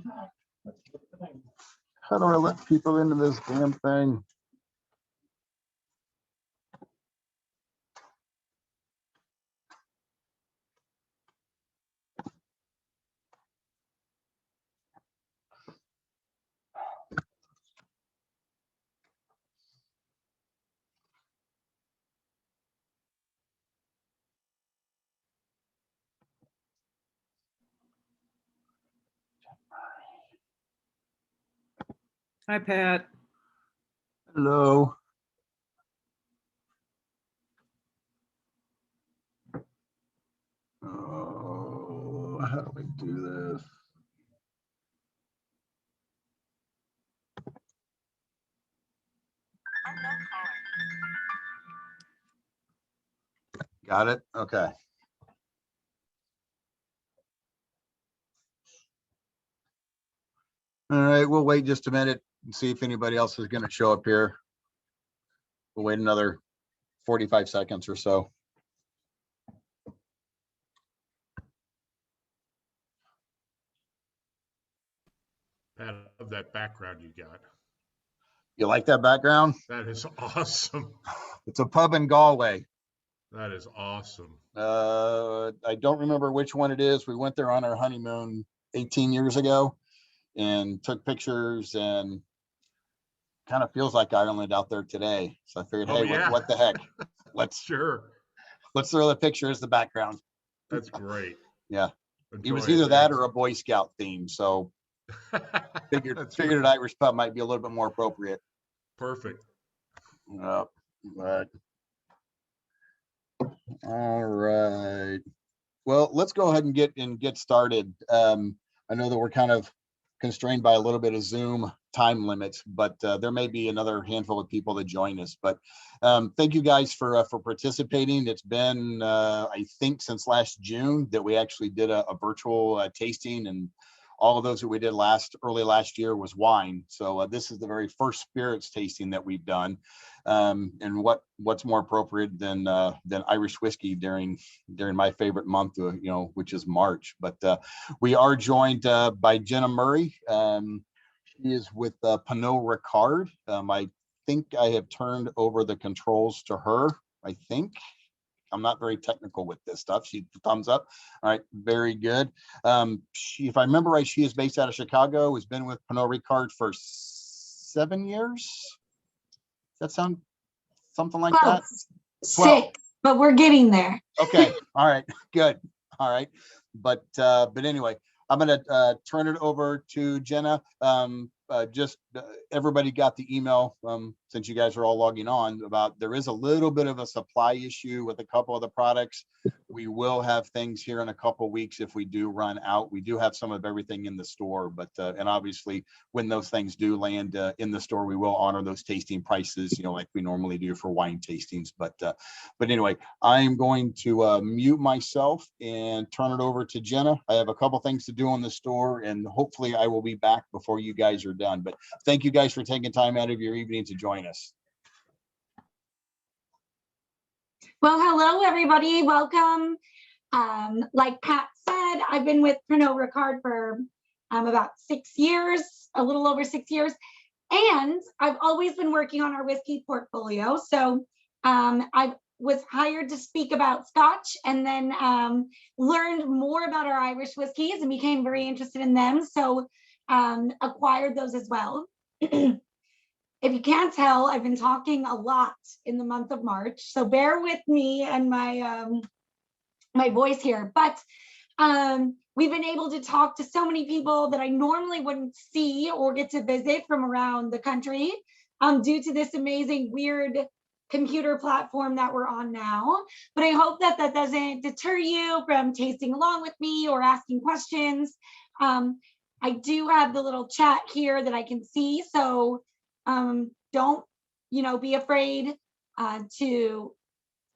intact. That's the thing. How do I let people into this damn thing? Hi, Pat. Hello. Oh, how do we do this? Got it? Okay. All right, we'll wait just a minute and see if anybody else is going to show up here. We'll wait another 45 seconds or so. Pat, I love that background you got. You like that background? That is awesome. It's a pub in Galway. That is awesome. I don't remember which one it is. We went there on our honeymoon 18 years ago and took pictures, and kind of feels like Ireland out there today. So I figured, hey, yeah. what the heck? Let's throw the picture as the background. That's great. Yeah. Enjoy It was either it. that or a Boy Scout theme. So figured an Irish pub might be a little bit more appropriate. Perfect. But all right. Well, let's go ahead and get started. I know that we're kind of constrained by a little bit of Zoom time limits, but there may be another handful of people that join us. But thank you guys for participating. It's been I think since last June that we actually did a virtual tasting, and all of those that we did early last year was wine. So this is the very first spirits tasting that we've done. And what's more appropriate than Irish whiskey during my favorite month, which is March. But we are joined by Jenna Murray. She is with Pernod Ricard. I think I have turned over the controls to her. I think. I'm not very technical with this stuff. She thumbs up. All right, very good. If I remember right, she is based out of Chicago, has been with Pernod Ricard for 7 years. Does that sound something like that? 6, but we're getting there. Okay, all right, good. All right, but anyway, I'm gonna turn it over to Jenna. Everybody got the email since you guys are all logging on about there is a little bit of a supply issue with a couple of the products. We will have things here in a couple of weeks if we do run out. We do have some of everything in the store, but and obviously when those things do land in the store, we will honor those tasting prices, like we normally do for wine tastings. But anyway, I'm going to mute myself and turn it over to Jenna. I have a couple things to do in the store, and hopefully I will be back before you guys are done. But thank you guys for taking time out of your evening to join us. Well, hello, everybody. Welcome. Like Pat said, I've been with Pernod Ricard for about 6 years, a little over 6 years. And I've always been working on our whiskey portfolio. So I was hired to speak about Scotch, and then learned more about our Irish whiskeys and became very interested in them. So acquired those as well. If you can't tell, I've been talking a lot in the month of March, so bear with me and my my voice here. But we've been able to talk to so many people that I normally wouldn't see or get to visit from around the country due to this amazing, weird computer platform that we're on now. But I hope that that doesn't deter you from tasting along with me or asking questions. I do have the little chat here that I can see, so don't be afraid to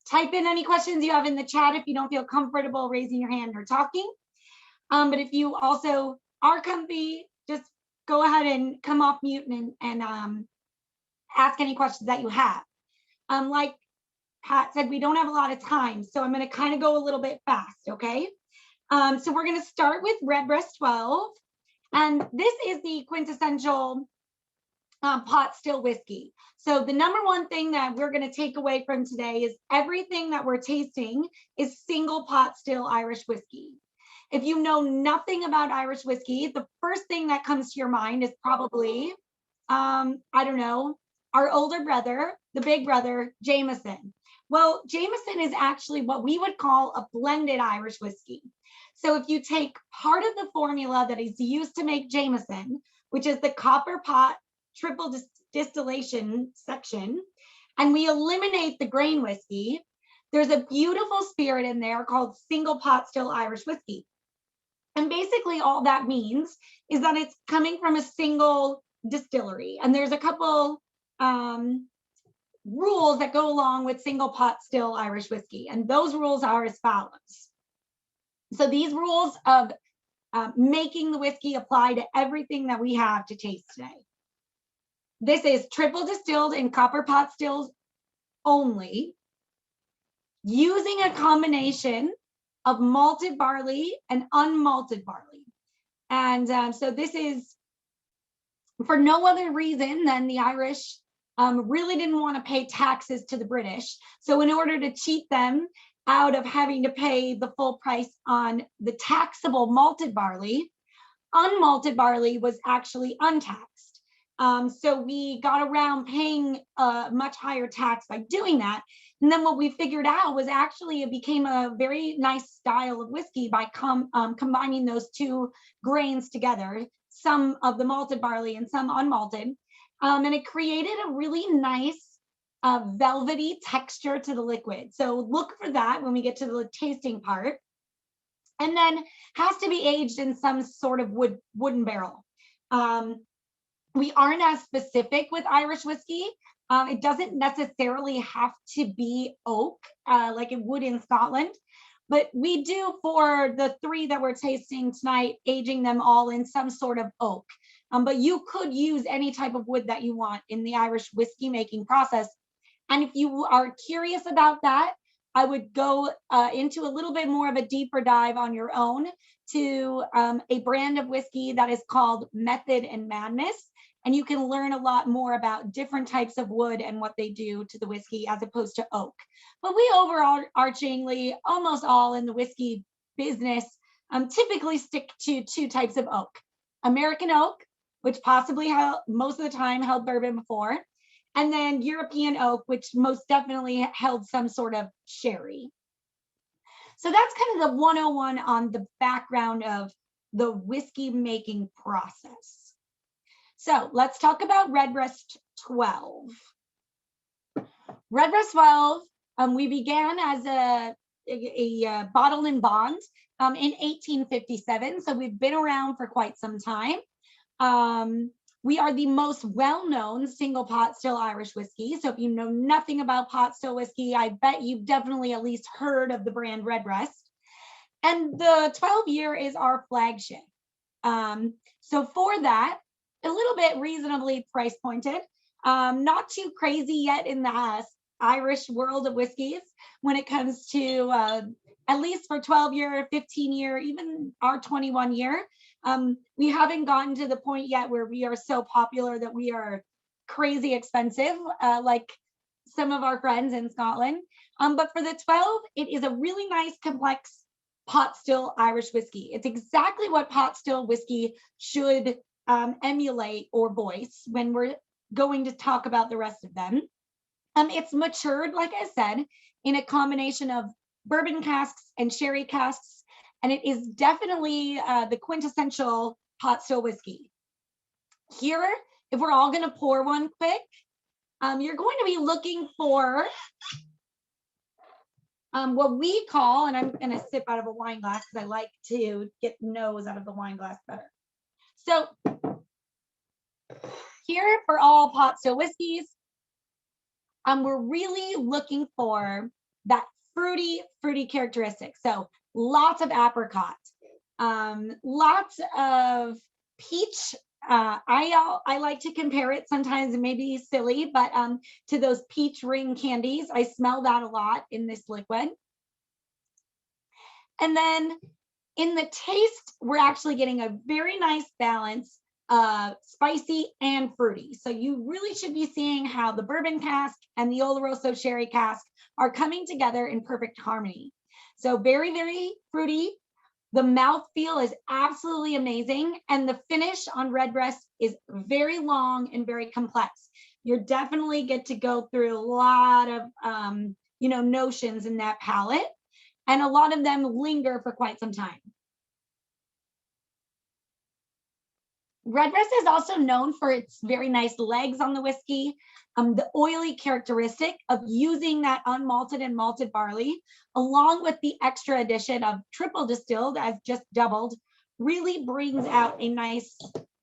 type in any questions you have in the chat if you don't feel comfortable raising your hand or talking. But if you also are comfy, just go ahead and come off mute and ask any questions that you have. Like Pat said, we don't have a lot of time, so I'm going to kind of go a little bit fast, okay? So we're going to start with Redbreast 12. And this is the quintessential pot still whiskey. So the number one thing that we're going to take away from today is everything that we're tasting is single pot still Irish whiskey. If you know nothing about Irish whiskey, the first thing that comes to your mind is probably, I don't know, our older brother, the big brother, Jameson. Well, Jameson is actually what we would call a blended Irish whiskey. So if you take part of the formula that is used to make Jameson, which is the copper pot triple distillation section, and we eliminate the grain whiskey, there's a beautiful spirit in there called single pot still Irish whiskey. And basically all that means is that it's coming from a single distillery. And there's a couple rules that go along with single pot still Irish whiskey. And those rules are as follows. So these rules of making the whiskey apply to everything that we have to taste today. This is triple distilled in copper pot stills only, using a combination of malted barley and unmalted barley. And so this is for no other reason than the Irish really didn't want to pay taxes to the British. So in order to cheat them out of having to pay the full price on the taxable malted barley, unmalted barley was actually untaxed. So we got around paying a much higher tax by doing that. And then what we figured out was actually it became a very nice style of whiskey by combining those two grains together, some of the malted barley and some unmalted. And it created a really nice velvety texture to the liquid. So look for that when we get to the tasting part. And then has to be aged in some sort of wooden barrel. We aren't as specific with Irish whiskey. It doesn't necessarily have to be oak like it would in Scotland, but we do for the three that we're tasting tonight, aging them all in some sort of oak. But you could use any type of wood that you want in the Irish whiskey making process. And if you are curious about that, I would go into a little bit more of a deeper dive on your own to a brand of whiskey that is called Method and Madness. And you can learn a lot more about different types of wood and what they do to the whiskey as opposed to oak. But we overarchingly, almost all in the whiskey business, typically stick to two types of oak. American oak, which possibly most of the time held bourbon before, and then European oak, which most definitely held some sort of sherry. So that's kind of the 101 on the background of the whiskey making process. So let's talk about Redbreast 12. Redbreast 12, we began as a bottle and bond in 1857. So we've been around for quite some time. We are the most well-known single pot still Irish whiskey. So if you know nothing about pot still whiskey, I bet you've definitely at least heard of the brand Redbreast. And the 12 year is our flagship. So for that, a little bit reasonably price pointed, not too crazy yet in the Irish world of whiskeys when it comes to at least for 12 year, 15 year, even our 21 year. We haven't gotten to the point yet where we are so popular that we are crazy expensive, like some of our friends in Scotland. But for the 12, it is a really nice, complex pot still Irish whiskey. It's exactly what pot still whiskey should emulate or voice when we're going to talk about the rest of them. It's matured, like I said, in a combination of bourbon casks and sherry casks, and it is definitely the quintessential pot still whiskey. Here, if we're all going to pour one quick, you're going to be looking for what we call, and I'm going to sip out of a wine glass because I like to get nose out of the wine glass better. So here for all pot still whiskeys, we're really looking for that fruity characteristic. So lots of apricot, lots of peach. I like to compare it sometimes, it may be silly, but to those peach ring candies. I smell that a lot in this liquid. And then In the taste, we're actually getting a very nice balance of spicy and fruity. So you really should be seeing how the bourbon cask and the Oloroso sherry cask are coming together in perfect harmony. So very, very fruity. The mouthfeel is absolutely amazing. And the finish on Redbreast is very long and very complex. You definitely get to go through a lot of, notions in that palate. And a lot of them linger for quite some time. Redbreast is also known for its very nice legs on the whiskey, the oily characteristic of using that unmalted and malted barley, along with the extra addition of triple distilled as just doubled, really brings out a nice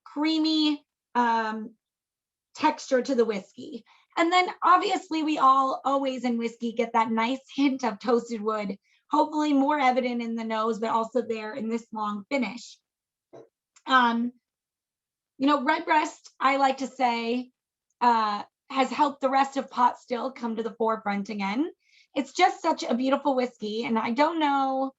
creamy texture to the whiskey. And then obviously we all always in whiskey get that nice hint of toasted wood, hopefully more evident in the nose, but also there in this long finish. Redbreast, I like to say, has helped the rest of pot still come to the forefront again. It's just such a beautiful whiskey, and I don't know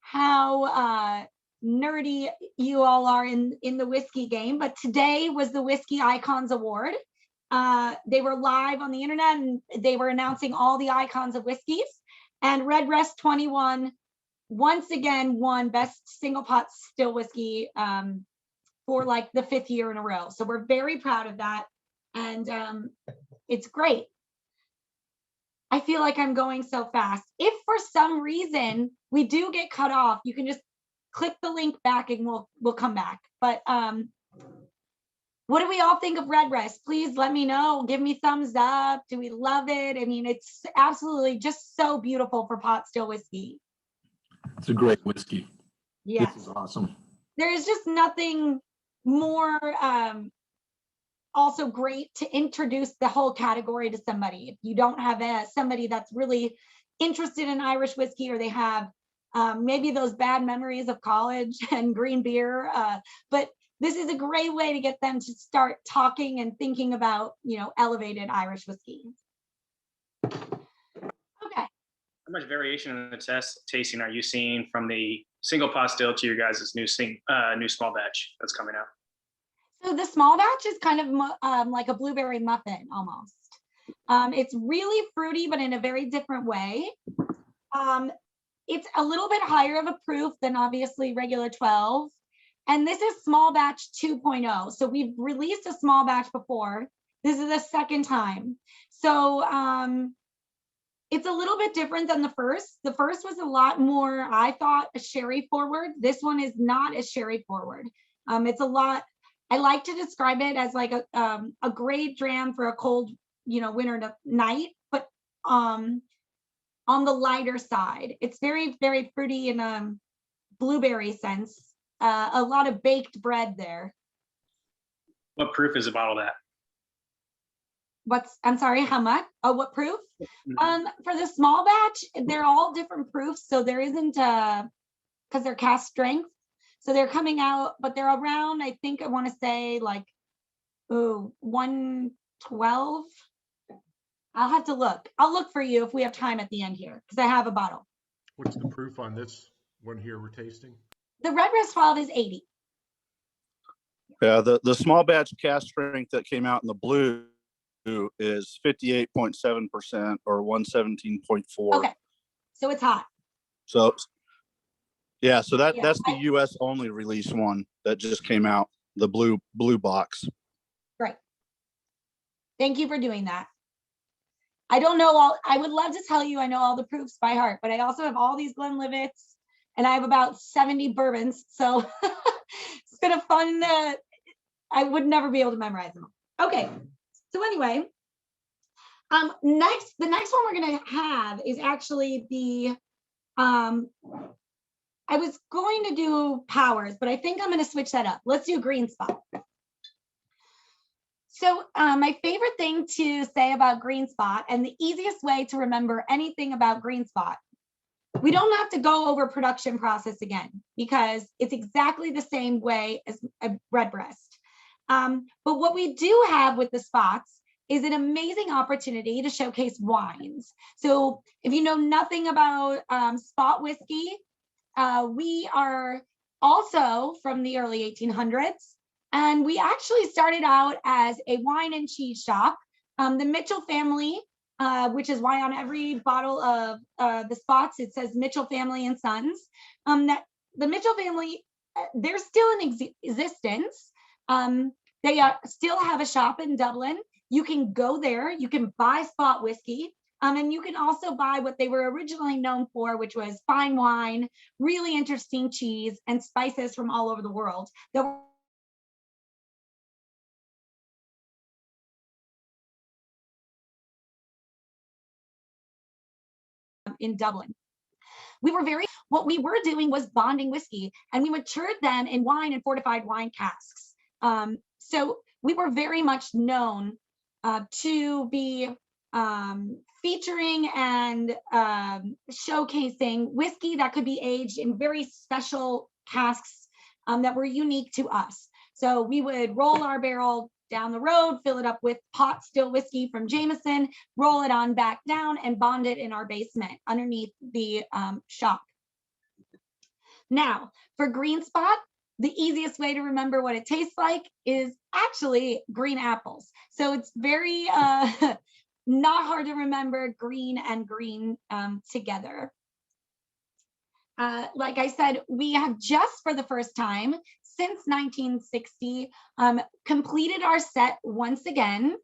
how nerdy you all are in the whiskey game, but today was the Whiskey Icons Award. They were live on the internet, and they were announcing all the icons of whiskeys, and Redbreast 21 once again won Best Single Pot Still Whiskey for like the 5th year in a row. So we're very proud of that. And it's great. I feel like I'm going so fast. If for some reason we do get cut off, you can just click the link back and we'll come back. But what do we all think of Redbreast? Please let me know. Give me thumbs up. Do we love it? I mean, it's absolutely just so beautiful for pot still whiskey. It's a great whiskey. Yes. This is awesome. There is just nothing more also great to introduce the whole category to somebody. If you don't have somebody that's really interested in Irish whiskey, or they have maybe those bad memories of college and green beer, but this is a great way to get them to start talking and thinking about, elevated Irish whiskey. Okay. How much variation in the tasting are you seeing from the single pot still to your guys' new small batch that's coming out? So the small batch is kind of like a blueberry muffin almost. It's really fruity, but in a very different way. It's a little bit higher of a proof than obviously regular 12. And this is small batch 2.0. So we've released a small batch before. This is the second time. So it's a little bit different than the first. The first was a lot more, I thought, a sherry forward. This one is not as sherry forward. It's a lot, I like to describe it as like a great dram for a cold, winter night, but on the lighter side. It's very, very fruity in a blueberry sense. A lot of baked bread there. What proof is a bottle of that? I'm sorry, how much? Oh, what proof? For the small batch, they're all different proofs. So there isn't because they're cask strength. So they're coming out, but they're around, I think I want to say like 112. I'll have to look. I'll look for you if we have time at the end here, because I have a bottle. What's the proof on this one here we're tasting? The Redbreast 12 is 80. Yeah, the small batch cask strength that came out in the blue is 58.7% or 117.4. Okay, so it's hot. So yeah, so that's the US only release one that just came out, the blue box. Great. Thank you for doing that. I don't know I would love to tell you I know all the proofs by heart, but I also have all these Glenlivets and I have about 70 bourbons. So it's been a fun, I would never be able to memorize them. Okay, so anyway, the next one we're gonna have is actually the, I was going to do Powers, but I think I'm gonna switch that up. Let's do Green Spot. So my favorite thing to say about Green Spot, and the easiest way to remember anything about Green Spot, we don't have to go over production process again, because it's exactly the same way as a Redbreast. But what we do have with the spots is an amazing opportunity to showcase wines. So if you know nothing about spot whiskey, we are also from the early 1800s, and we actually started out as a wine and cheese shop. The Mitchell family, which is why on every bottle of the spots it says Mitchell Family and Sons. That the Mitchell family, they're still in existence. They still have a shop in Dublin. You can go there, you can buy spot whiskey, and you can also buy what they were originally known for, which was fine wine, really interesting cheese, and spices from all over the world. In Dublin. What we were doing was bonding whiskey, and we matured them in wine and fortified wine casks. So we were very much known to be featuring and showcasing whiskey that could be aged in very special casks that were unique to us. So we would roll our barrel down the road, fill it up with pot still whiskey from Jameson, roll it on back down, and bond it in our basement underneath the shop. Now, for green spot, the easiest way to remember what it tastes like is actually green apples. So it's very not hard to remember green and green together. Like I said, we have just for the first time since 1960 completed our set once again.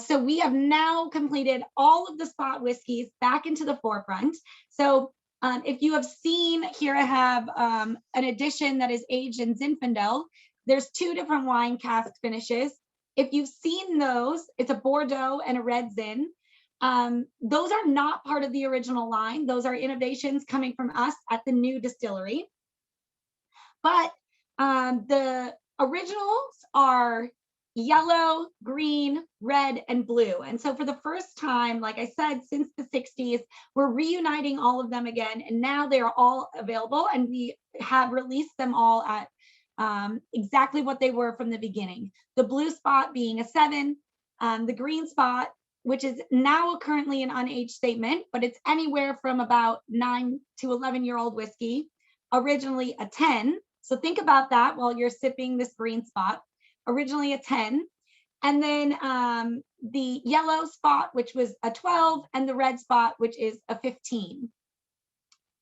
So we have now completed all of the spot whiskeys back into the forefront. So if you have seen here, I have an edition that is aged in Zinfandel. There's two different wine cask finishes. If you've seen those, it's a Bordeaux and a red Zin. Those are not part of the original line. Those are innovations coming from us at the new distillery. But the originals are yellow, green, red, and blue. And so for the first time, like I said, since the 60s, we're reuniting all of them again. And now they are all available, and we have released them all at exactly what they were from the beginning. The blue spot being a 7, the green spot, which is now currently an unaged statement, but it's anywhere from about 9 to 11-year-old whiskey, originally a 10. So think about that while you're sipping this green spot, originally a 10. And then the yellow spot, which was a 12, and the red spot, which is a 15.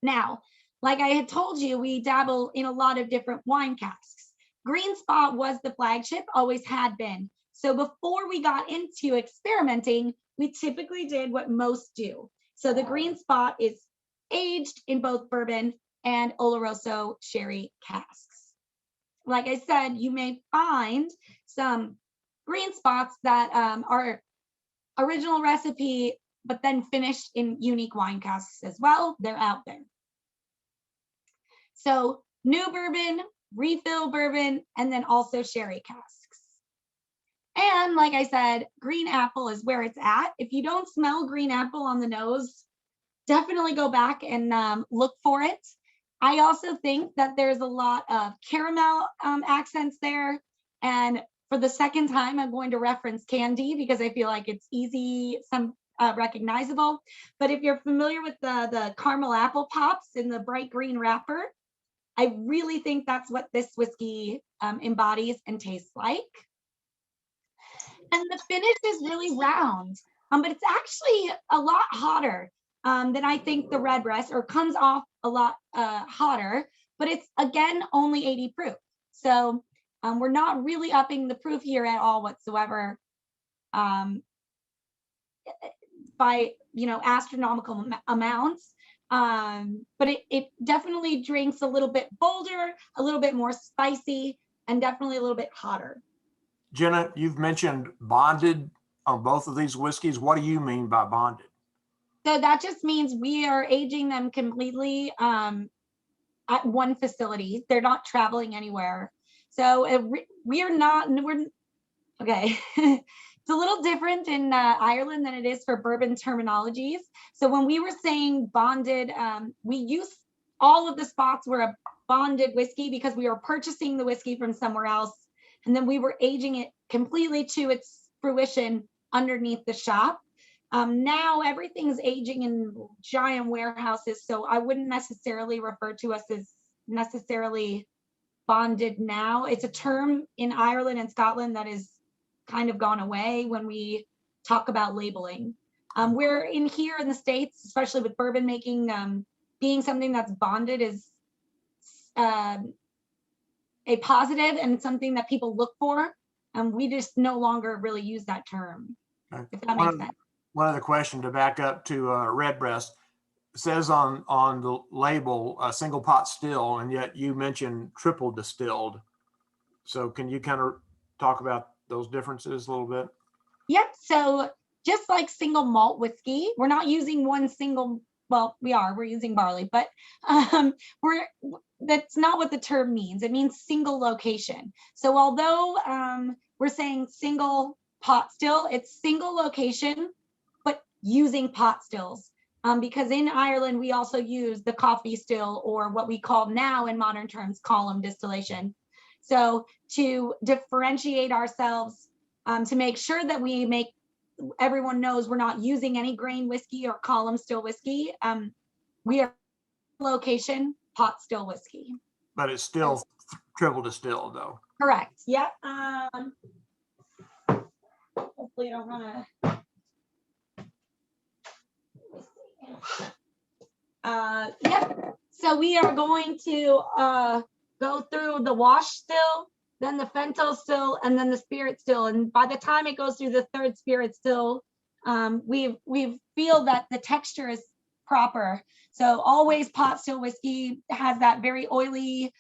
Now, like I had told you, we dabble in a lot of different wine casks. Green spot was the flagship, always had been. So before we got into experimenting, we typically did what most do. So the green spot is aged in both bourbon and Oloroso sherry casks. Like I said, you may find some green spots that are original recipe, but then finished in unique wine casks as well. They're out there. So new bourbon, refill bourbon, and then also sherry casks. And like I said, green apple is where it's at. If you don't smell green apple on the nose, definitely go back and look for it. I also think that there's a lot of caramel accents there. And for the second time, I'm going to reference candy because I feel like it's easy, recognizable. But if you're familiar with the caramel apple pops in the bright green wrapper, I really think that's what this whiskey embodies and tastes like. And the finish is really round, but it's actually a lot hotter than I think the Redbreast, or comes off a lot hotter, but it's again only 80 proof. So we're not really upping the proof here at all whatsoever by astronomical amounts. But it definitely drinks a little bit bolder, a little bit more spicy, and definitely a little bit hotter. Jenna, you've mentioned bonded on both of these whiskeys. What do you mean by bonded? So that just means we are aging them completely at one facility. They're not traveling anywhere. So we're okay. It's a little different in Ireland than it is for bourbon terminologies. So when we were saying bonded, we use all of the spots were a bonded whiskey because we were purchasing the whiskey from somewhere else. And then we were aging it completely to its fruition underneath the shop. Now everything's aging in giant warehouses, so I wouldn't necessarily refer to us as necessarily bonded now. It's a term in Ireland and Scotland that is kind of gone away when we talk about labeling. We're in here in the States, especially with bourbon making, being something that's bonded is a positive and something that people look for. We just no longer really use that term, if that makes sense. One other question to back up to Redbreast. It says on the label, single pot still, and yet you mentioned triple distilled. So can you kind of talk about those differences a little bit? Yep. So just like single malt whiskey, we're not using one single, well, we're using barley, but that's not what the term means. It means single location. So although we're saying single pot still, it's single location, but using pot stills. Because in Ireland, we also use the coffee still, or what we call now in modern terms, column distillation. So to differentiate ourselves, to make sure that everyone knows we're not using any grain whiskey or column still whiskey, we are location pot still whiskey. But it's still triple distilled though. Correct. Yep. Hopefully I don't run yep. So we are going to go through the wash still, then the Fentanyl still, and then the spirit still. And by the time it goes through the third spirit still, we feel that the texture is proper. So always pot still whiskey has that very oily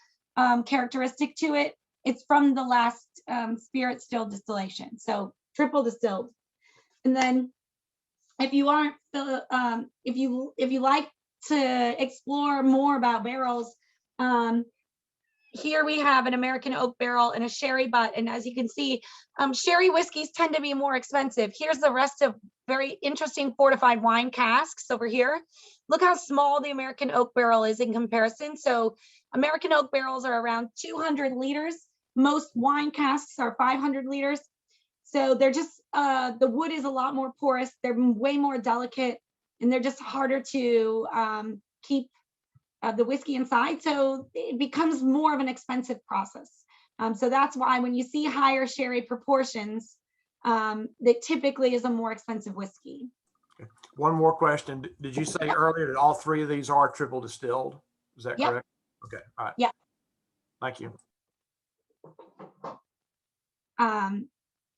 characteristic to it. It's from the last spirit still distillation, so triple distilled. And then if you aren't, if you like to explore more about barrels, here we have an American oak barrel and a sherry butt. And as you can see, sherry whiskeys tend to be more expensive. Here's the rest of very interesting fortified wine casks over here. Look how small the American oak barrel is in comparison. So American oak barrels are around 200 liters. Most wine casks are 500 liters. So they're just, the wood is a lot more porous. They're way more delicate, and they're just harder to keep the whiskey inside. So it becomes more of an expensive process. So that's why when you see higher sherry proportions, that typically is a more expensive whiskey. Okay. One more question. Did you say earlier that all three of these are triple distilled? Is that correct? Okay. All right. Yeah. Thank you.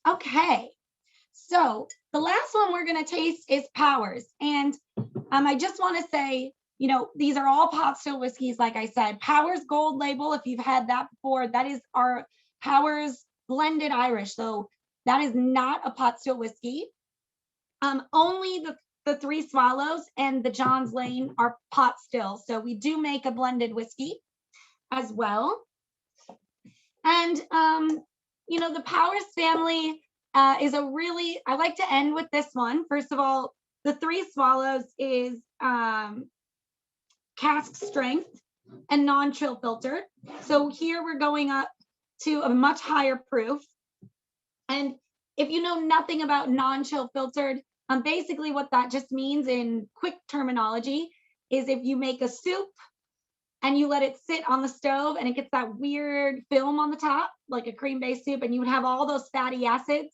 Okay. So the last one we're going to taste is Powers. And I just want to say, you know, these are all pot still whiskeys. Like I said, Powers Gold label, if you've had that before, that is our Powers blended Irish. So that is not a pot still whiskey. Only the Three Swallows and the John's Lane are pot still. So we do make a blended whiskey as well. And, you know, the Powers family is a really, I like to end with this one. First of all, the Three Swallows is cask strength and non-chill filtered. So here we're going up to a much higher proof. And if you know nothing about non-chill filtered, basically what that just means in quick terminology is if you make a soup and you let it sit on the stove and it gets that weird film on the top, like a cream-based soup, and you would have all those fatty acids.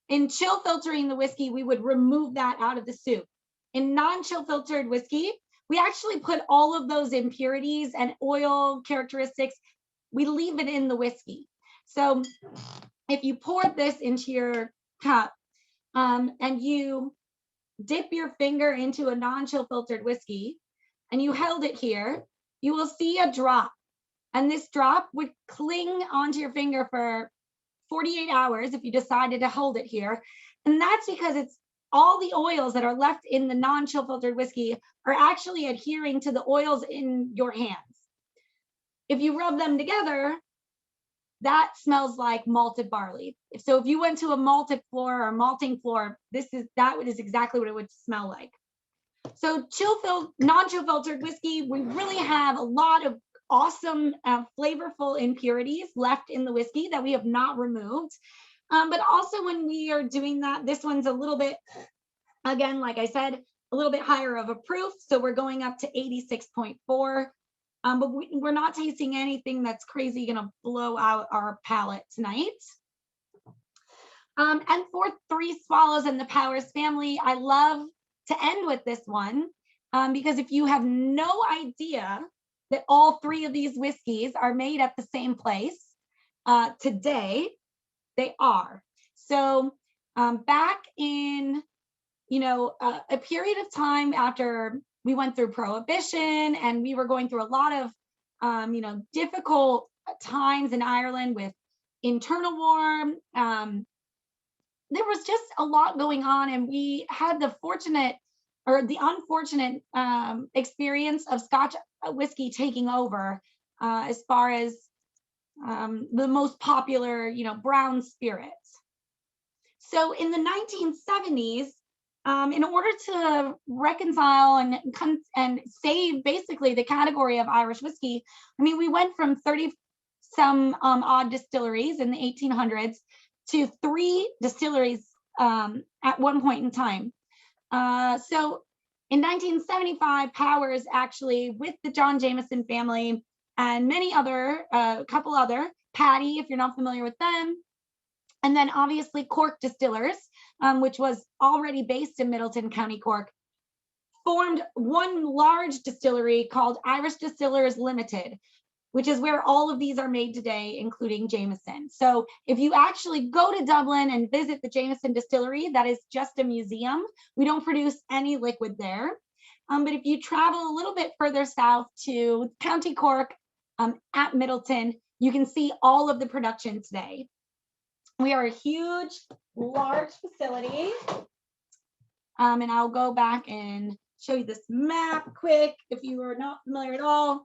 In chill filtering the whiskey, we would remove that out of the soup. In non-chill filtered whiskey, we actually put all of those impurities and oil characteristics, we leave it in the whiskey. So if you pour this into your cup and you dip your finger into a non-chill filtered whiskey and you held it here, you will see a drop. And this drop would cling onto your finger for 48 hours if you decided to hold it here. And that's because it's all the oils that are left in the non-chill filtered whiskey are actually adhering to the oils in your hands. If you rub them together, that smells like malted barley. So if you went to a malted floor or malting floor, that is exactly what it would smell like. So non-chill filtered whiskey, we really have a lot of awesome flavorful impurities left in the whiskey that we have not removed. But also when we are doing that, this one's a little bit Again, like I said, a little bit higher of a proof. So we're going up to 86.4. But we're not tasting anything that's crazy gonna blow out our palate tonight. And for Three Swallows and the Powers family, I love to end with this one because if you have no idea that all three of these whiskeys are made at the same place today, they are. So back in, a period of time after we went through Prohibition and we were going through a lot of, difficult times in Ireland with internal war. There was just a lot going on, and we had the fortunate or the unfortunate experience of Scotch whiskey taking over as far as the most popular, brown spirits. So in the 1970s, in order to reconcile and save basically the category of Irish whiskey, we went from 30 some odd distilleries in the 1800s to 3 distilleries at one point in time. So in 1975, Powers actually, with the John Jameson family and many other, couple other, Patty, if you're not familiar with them, and then obviously Cork Distillers, which was already based in Middleton, County Cork, formed one large distillery called Irish Distillers Limited, which is where all of these are made today, including Jameson. So if you actually go to Dublin and visit the Jameson distillery, that is just a museum. We don't produce any liquid there. But if you travel a little bit further south to County Cork at Middleton, you can see all of the production today. We are a huge, large facility. And I'll go back and show you this map quick if you are not familiar at all.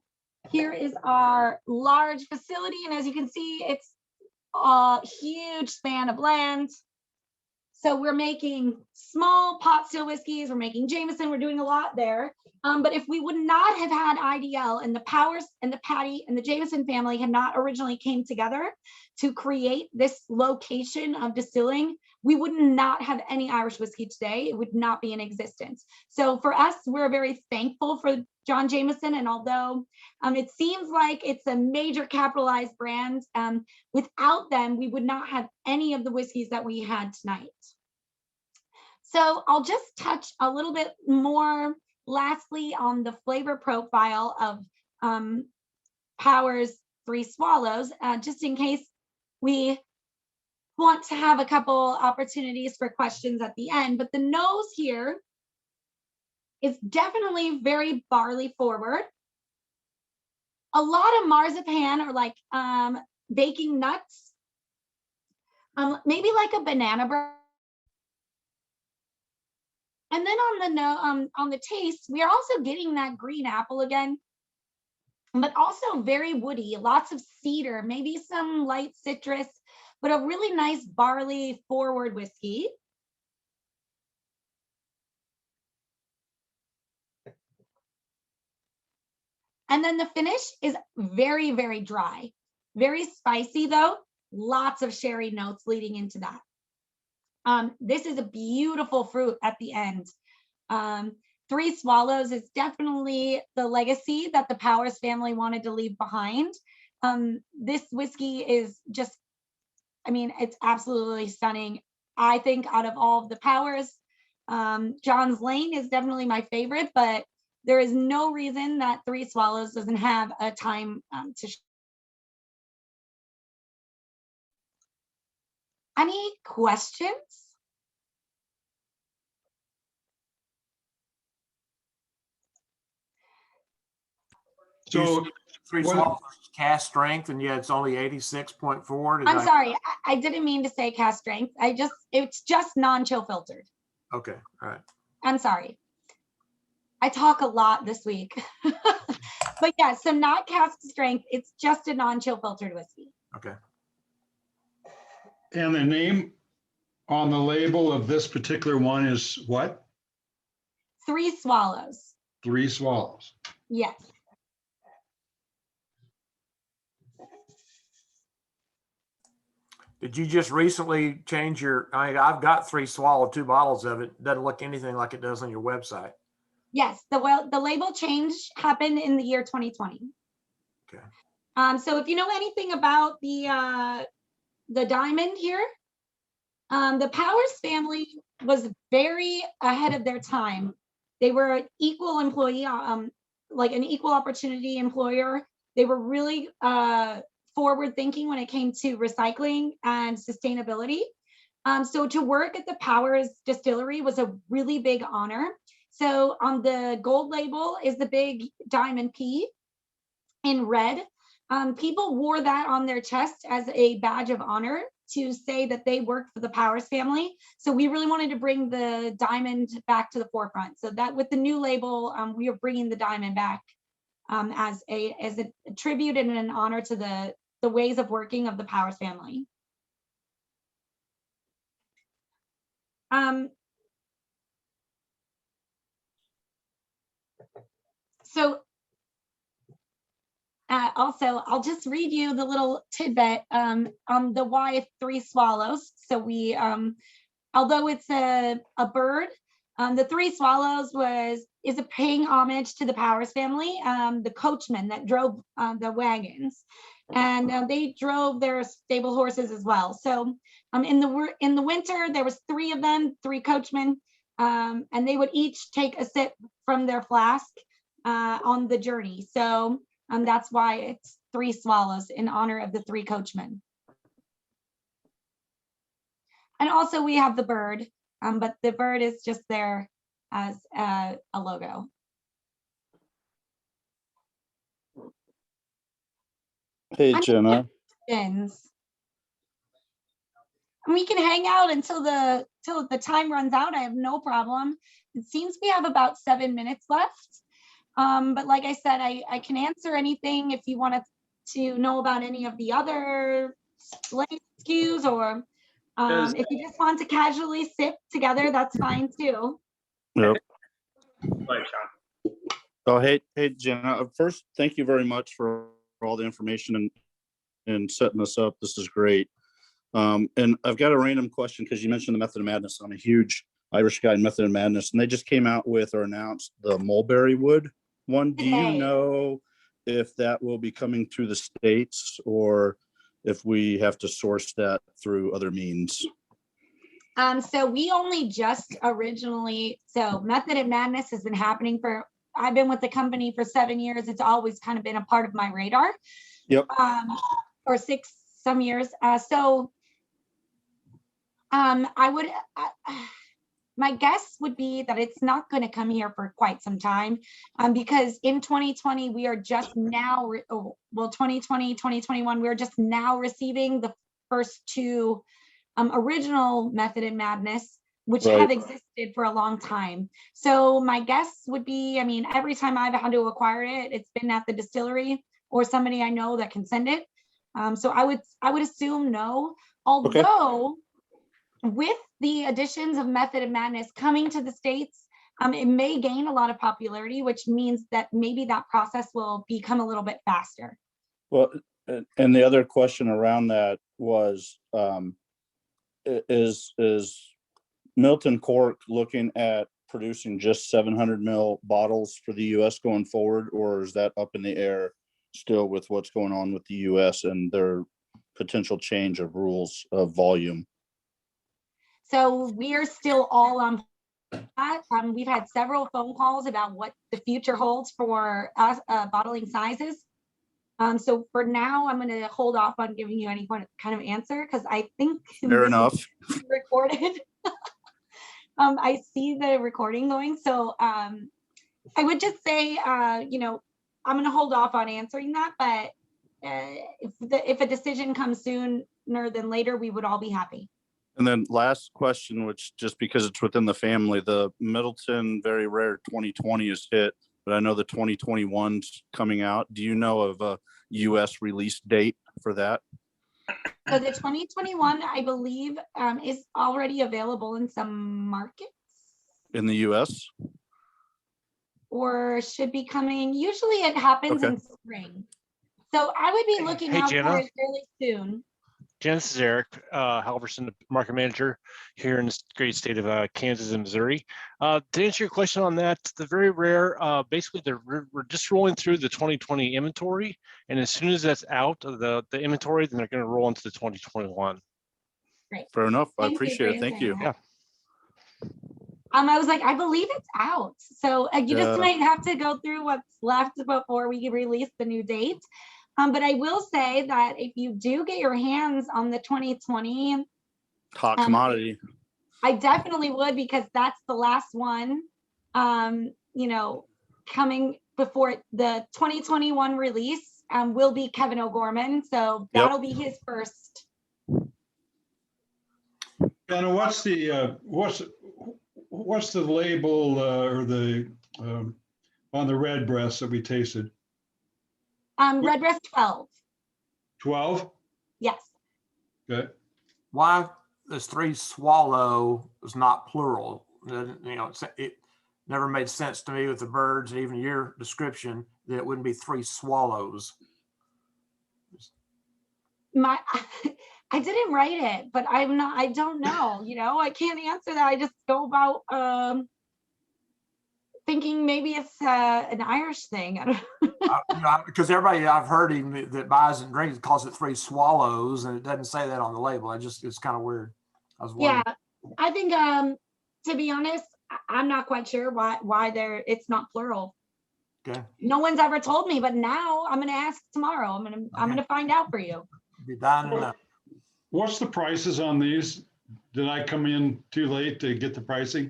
Here is our large facility, and as you can see, it's a huge span of land. So we're making small pot still whiskeys, we're making Jameson, we're doing a lot there. But if we would not have had IDL and the Powers and the Patty and the Jameson family had not originally came together to create this location of distilling, we would not have any Irish whiskey today. It would not be in existence. So for us, we're very thankful for John Jameson. And although it seems like it's a major capitalized brand, without them, we would not have any of the whiskeys that we had tonight. So I'll just touch a little bit more lastly on the flavor profile of Powers Three Swallows, just in case we want to have a couple opportunities for questions at the end. But the nose here is definitely very barley forward. A lot of marzipan or like baking nuts, maybe like a banana bread. And then on the taste, we are also getting that green apple again, but also very woody, lots of cedar, maybe some light citrus, but a really nice barley forward whiskey. And then the finish is very, very dry, very spicy though, lots of sherry notes leading into that. This is a beautiful fruit at the end. Three Swallows is definitely the legacy that the Powers family wanted to leave behind. This whiskey is just, it's absolutely stunning. I think out of all of the Powers, John's Lane is definitely my favorite, but there is no reason that Three Swallows doesn't have a time to show. Any questions? So Three Swallows cast strength, and yet it's only 86.4. I'm sorry, I didn't mean to say cast strength. It's just non-chill filtered. Okay, all right. I'm sorry. I talk a lot this week. But yeah, so not cast strength, it's just a non-chill filtered whiskey. Okay. And the name on the label of this particular one is what? Three Swallows. Three Swallows. Yes. Did you just recently change your, I've got 3 Swallow, 2 bottles of it. Doesn't look anything like it does on your website. Yes, the label change happened in the year 2020. Okay. So if you know anything about the diamond here, the Powers family was very ahead of their time. They were an equal employee, like an equal opportunity employer. They were really forward thinking when it came to recycling and sustainability. So to work at the Powers distillery was a really big honor. So on the gold label is the big diamond P in red. People wore that on their chest as a badge of honor to say that they worked for the Powers family. So we really wanted to bring the diamond back to the forefront. So that with the new label, we are bringing the diamond back as a tribute and an honor to the ways of working of the Powers family. So also, I'll just read you the little tidbit on the why 3 swallows. So we, although it's a bird, the 3 swallows is a paying homage to the Powers family, the coachmen that drove the wagons, and they drove their stable horses as well. So in the winter, there was 3 of them, 3 coachmen, and they would each take a sip from their flask on the journey. So that's why it's 3 swallows in honor of the 3 coachmen. And also we have the bird, but the bird is just there as a logo. Hey, Jenna. And we can hang out until the time runs out. I have no problem. It seems we have about 7 minutes left. But like I said, I can answer anything if you wanted to know about any of the other SKUs, or if you just want to casually sip together, that's fine too. Yep. Right, Sean. Oh, hey, Jenna. First, thank you very much for all the information and setting this up. This is great. And I've got a random question because you mentioned the Method of Madness. I'm a huge Irish guy in Method of Madness, and they just came out with or announced the mulberry wood one. Do you know if that will be coming through the States or if we have to source that through other means? So we only just originally, so Method of Madness has been happening I've been with the company for 7 years. It's always kind of been a part of my radar. Yep. Or 6 some years. My guess would be that it's not going to come here for quite some time, because in 2020, we are just now, 2020, 2021, we're just now receiving the first 2 original Method in Madness, which have existed for a long time. So my guess would be, I mean, every time I've had to acquire it, it's been at the distillery or somebody I know that can send it. So I would assume no, although with the additions of Method of Madness coming to the States, it may gain a lot of popularity, which means that maybe that process will become a little bit faster. Well, and the other question around that was, is Milton Cork looking at producing just 700 ml bottles for the US going forward, or is that up in the air still with what's going on with the US and their potential change of rules of volume? So we're still all on that. We've had several phone calls about what the future holds for us, bottling sizes. So for now, I'm going to hold off on giving you any kind of answer because I think fair enough. Recorded. I see the recording going, so I would just say, I'm going to hold off on answering that. But if a decision comes sooner than later, we would all be happy. And then last question, which just because it's within the family, the Middleton Very Rare 2020 is hit, but I know the 2021's coming out. Do you know of a US release date for that? So the 2021, I believe, is already available in some markets. In the US? Or should be coming. Usually it happens in spring. So I would be looking out for it fairly soon. Jen, this is Eric Halverson, the market manager here in this great state of Kansas and Missouri. To answer your question on that, the very rare, basically we're just rolling through the 2020 inventory, and as soon as that's out of the inventory, then they're going to roll into the 2021. Great. Fair enough. I Thank you appreciate for it. Thank answering you. that. I was like, I believe it's out. So you just might have to go through what's left before we release the new date. But I will say that if you do get your hands on the 2020 Hot commodity. I definitely would, because that's the last one, you know, coming before the 2021 release will be Kevin O'Gorman. So that'll be his first. And what's the label or the on the Redbreast that we tasted? Redbreast 12. 12? Yes. Okay. Why is 3 swallow is not plural? You know, it never made sense to me with the birds, and even your description, that it wouldn't be 3 swallows. I didn't write it, but I don't know, you know, I can't answer that. I just go about thinking maybe it's an Irish thing. I don't Because everybody I've heard him that buys and drinks calls it 3 swallows, and it doesn't say that on the label. It's kind of weird. I was wondering. Yeah, I think to be honest, I'm not quite sure why it's not plural. Okay. No one's ever told me, but now I'm gonna ask tomorrow. I'm gonna find out for you. Be dying to know. What's the prices on these? Did I come in too late to get the pricing?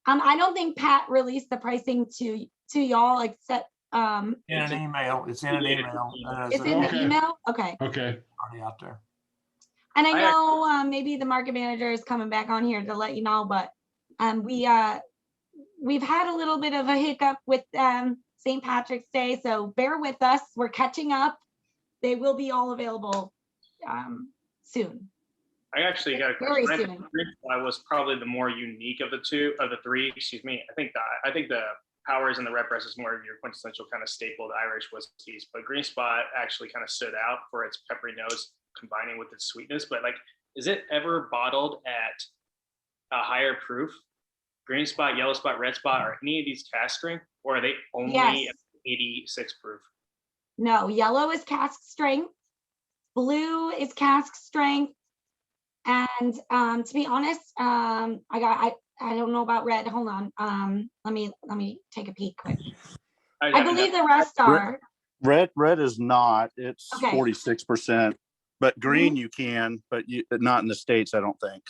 I don't think Pat released the pricing to y'all except In an email. It's in an email. it's in the email. Okay. Okay. Already out there. And I know maybe the market manager is coming back on here to let you know, but we've had a little bit of a hiccup with St. Patrick's Day, so bear with us. We're catching up. They will be all available soon. I actually got a Very question. soon. I was probably the more unique of the three. Excuse me. I think the Powers and the Redbreast is more of your quintessential kind of stapled Irish whiskeys, but Green Spot actually kind of stood out for its peppery nose combining with its sweetness. But like, is it ever bottled at a higher proof? Green Spot, Yellow Spot, Red Spot, are any of these cask strength, or are they only at 86 proof? No, yellow is cask strength, blue is cask strength, and to be honest, I don't know about red. Hold on. Let me take a peek quick. I believe the rest are. Red is not. It's 46%. But green you can, but not in the States, I don't think.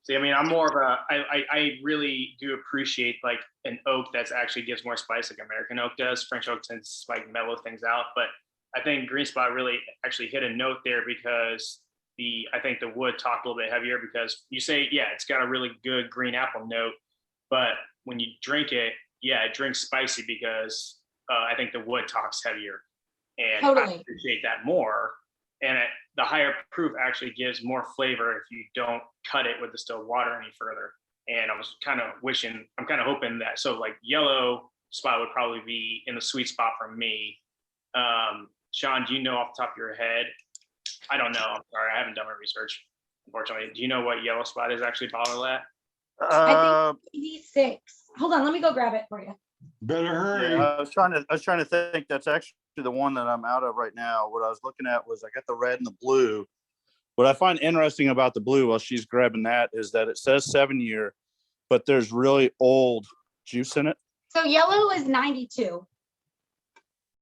See, I mean, I'm more of a. I really do appreciate like an oak that actually gives more spice, like American oak does. French oak tends to like mellow things out, but I think Green Spot really actually hit a note there because I think the wood talked a little bit heavier, because you say, yeah, it's got a really good green apple note, but when you drink it, yeah, it drinks spicy because I think the wood talks heavier, and I appreciate that more. And the higher proof actually gives more flavor if you don't cut it with distilled water any further. And I was kind of hoping that, so like Yellow Spot would probably be in the sweet spot for me. Sean, do you know off the top of your head? I don't know. I'm sorry, I haven't done my research, unfortunately. Do you know what Yellow Spot is actually bottled at? I think 86. Hold on, let me go grab it for you. Better hurry. Yeah, I was trying to think. That's actually the one that I'm out of right now. What I was looking at was I got the red and the blue. What I find interesting about the blue while she's grabbing that is that it says 7-year, but there's really old juice in it. So yellow is 92.